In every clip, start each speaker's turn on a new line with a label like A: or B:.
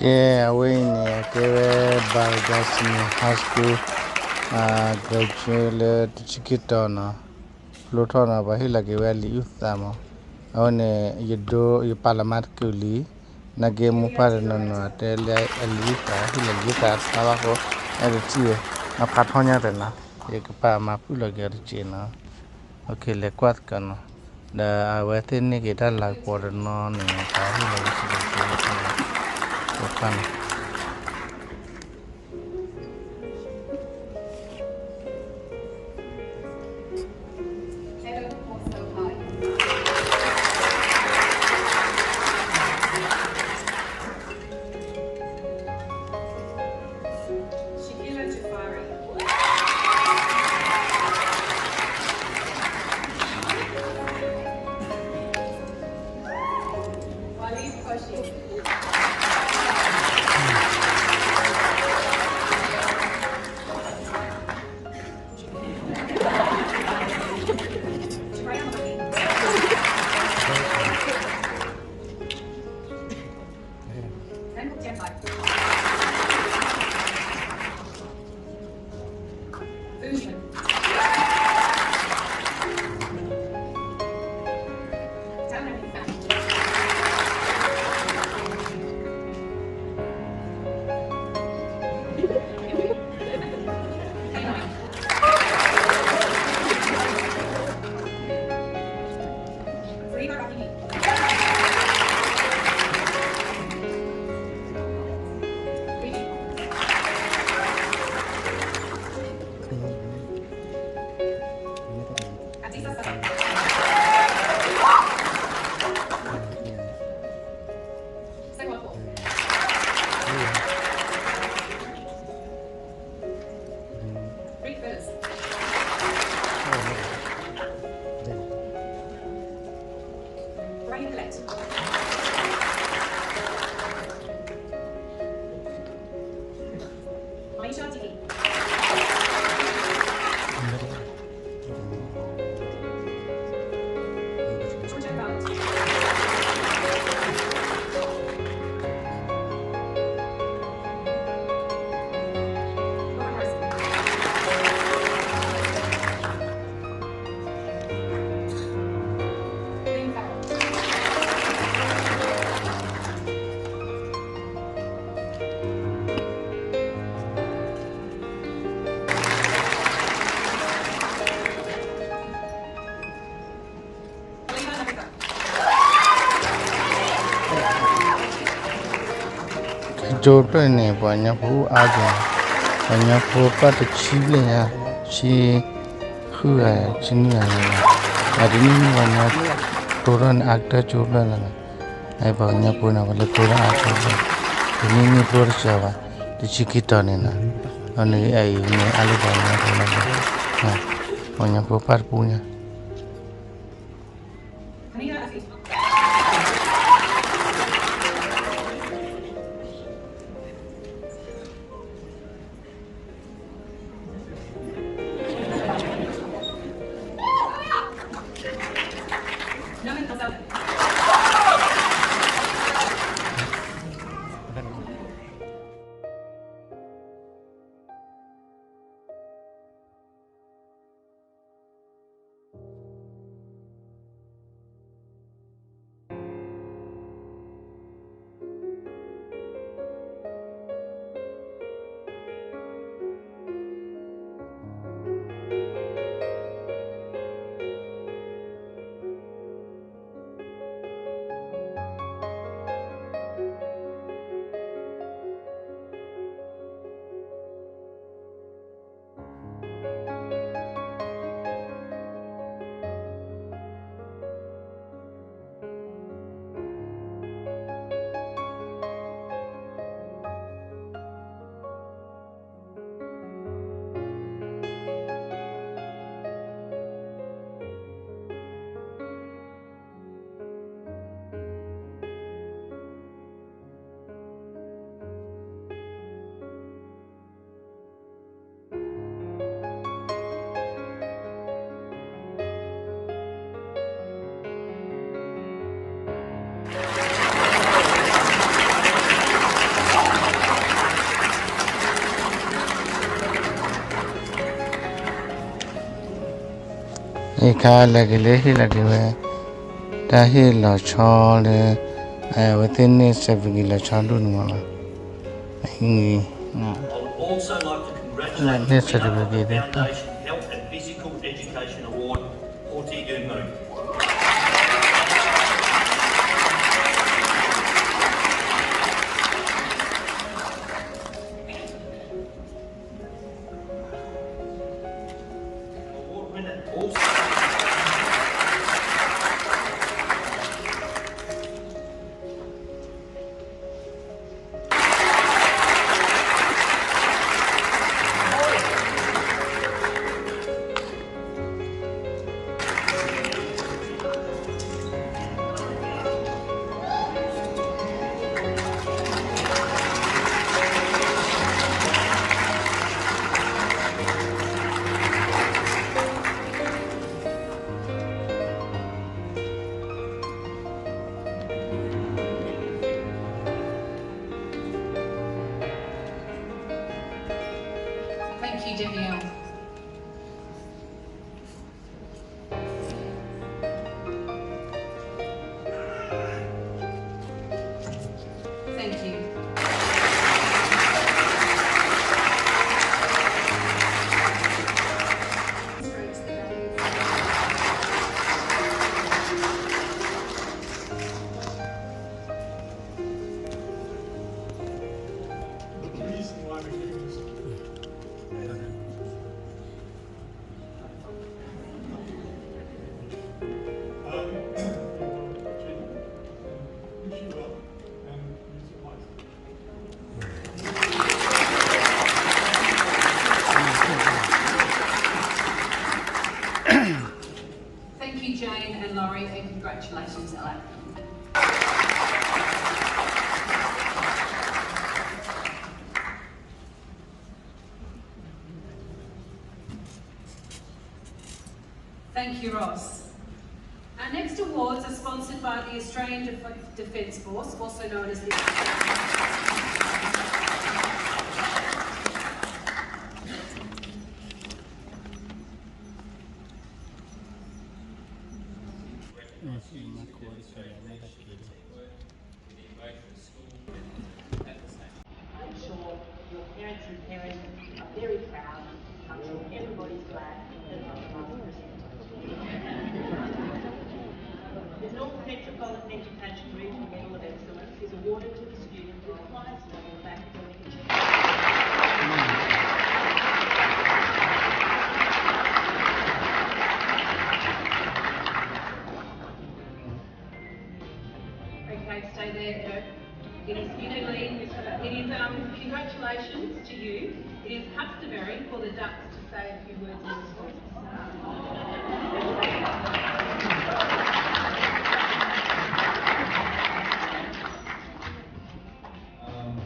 A: ke away ni ke Bargasini High School graduate chikitona lotona ba hilagi wali youthamo awne yiddo y parlament kuli na gemu pare nono atele elita hilagi ta sabako eritie na pathonya rena ek pa ma pulagi erichina okay le kwat kano da awete ni kita lag por no ni ka hilagi chikitona bukan. Joto ni banyak pu aja, banyak pu pada ciblenya, ci huai cini ada. Hari ini banyak turun akta coba lah. Ay banyak pu nak boleh turun akta. Ini ni persiapan di Cikita ni na. Ani ay ni alu banyak pu par punya. He lagi we. Dahi lo chole. Within the 7 kilo cholu mama.
B: I would also like to congratulate the winner of the Foundation Health and Physical Education Award, Horti Gunmu. Award winner also.
C: Thank you, Danielle. Thank you. Thank you, Jane and Laurie, and congratulations, Ella. Thank you, Ross. Our next awards are sponsored by the Australian Defence Force, also known as the
D: I'm sure your parents and parents are very proud. I'm sure everybody's glad that I'm The North Metropolitan Education Regional Medal of Excellence is awarded to the student with the highest level of academic achievement.
C: Okay, stay there. It is congratulations to you. It is customary for the Ducks to say a few words in response.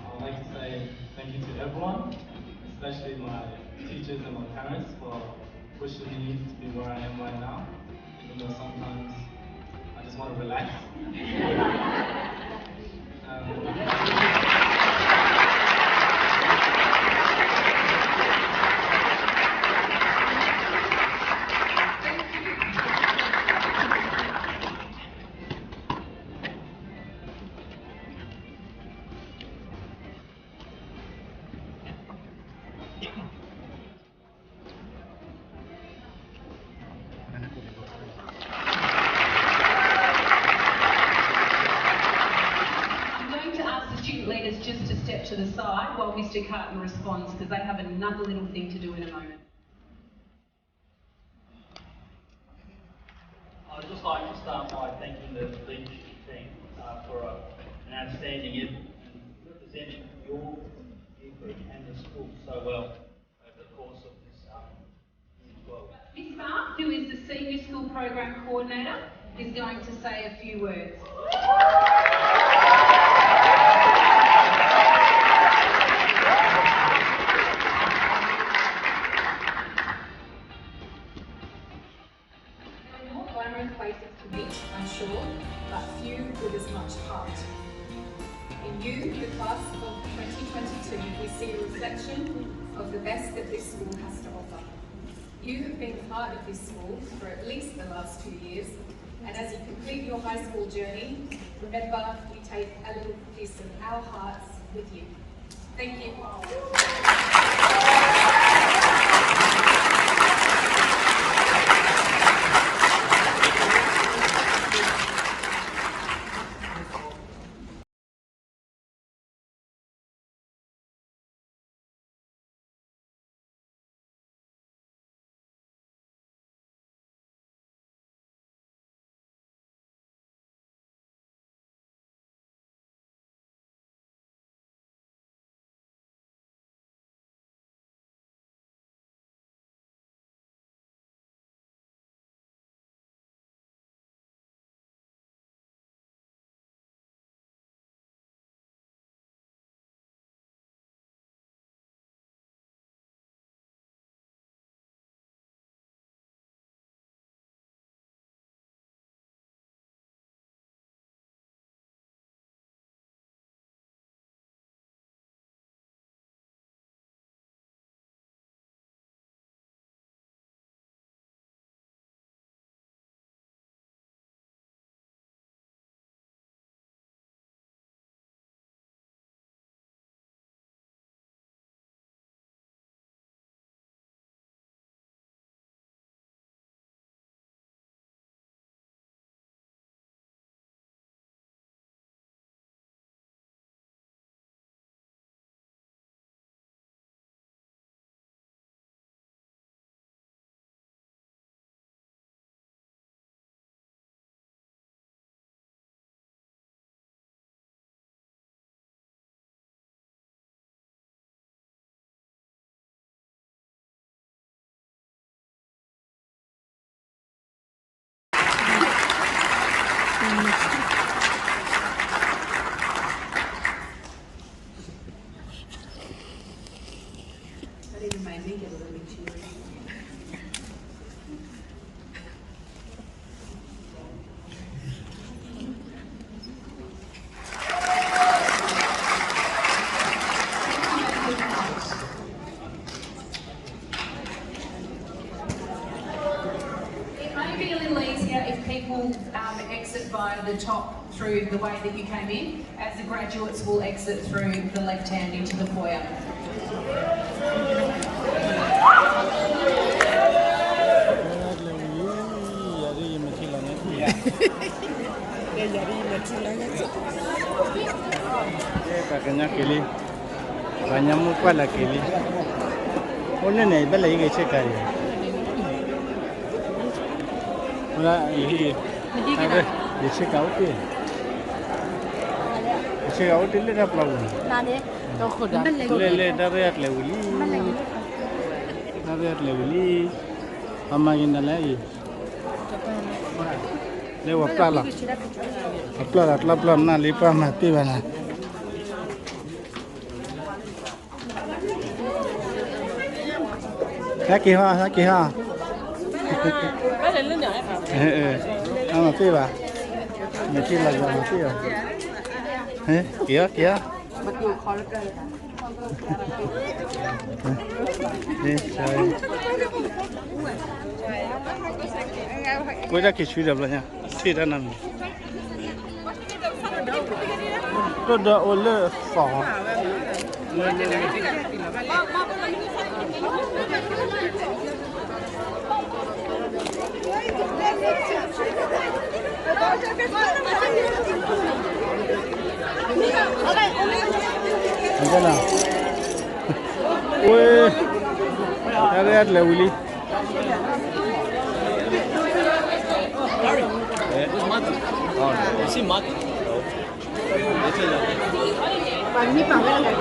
E: I'd like to say thank you to everyone, especially my teachers and my parents for pushing me to be where I am right now, even though sometimes I just want to relax.
C: Leaders just to step to the side while Mr. Carton responds, because they have another little thing to do in a moment.
B: I'd just like to start by thanking the leadership team for an outstanding effort and representing your year group and the school so well over the course of this year 12.
C: Miss Mark, who is the Senior School Program Coordinator, is going to say a few words.
F: Places to meet, I'm sure, but few with as much heart. In you, the class of 2022, we see a reflection of the best that this school has to offer. You have been part of this school for at least the last 2 years, and as you complete your high school journey, remember we take a little piece of our hearts with you. Thank you.
C: It may be a little easier if people exit via the top through the way that you came in, as the graduates will exit through the left hand into the foyer.
A: Pakainya kili, banyak muka lah kili. Ona ni bela ini cek kali. Ona ini, ada di cek kau tu. Cek kau tu le dah pelau.
G: Nade, kau kuda.
A: Le dah rehat lewuli. Dah rehat lewuli. Amagin dah lagi. Lewa pala. Apla na lipa mati bana. Sakit ha. Mati ba? Mati lagi mati ya. Kia.
G: Mati call ke?
A: Saya. Kau dah kisah dah belanya. Tidak nama. Kau dah oleh sah. Enggaklah. Weh, lihat lewuli.
E: Is he mud?
G: Pani pakai lagi.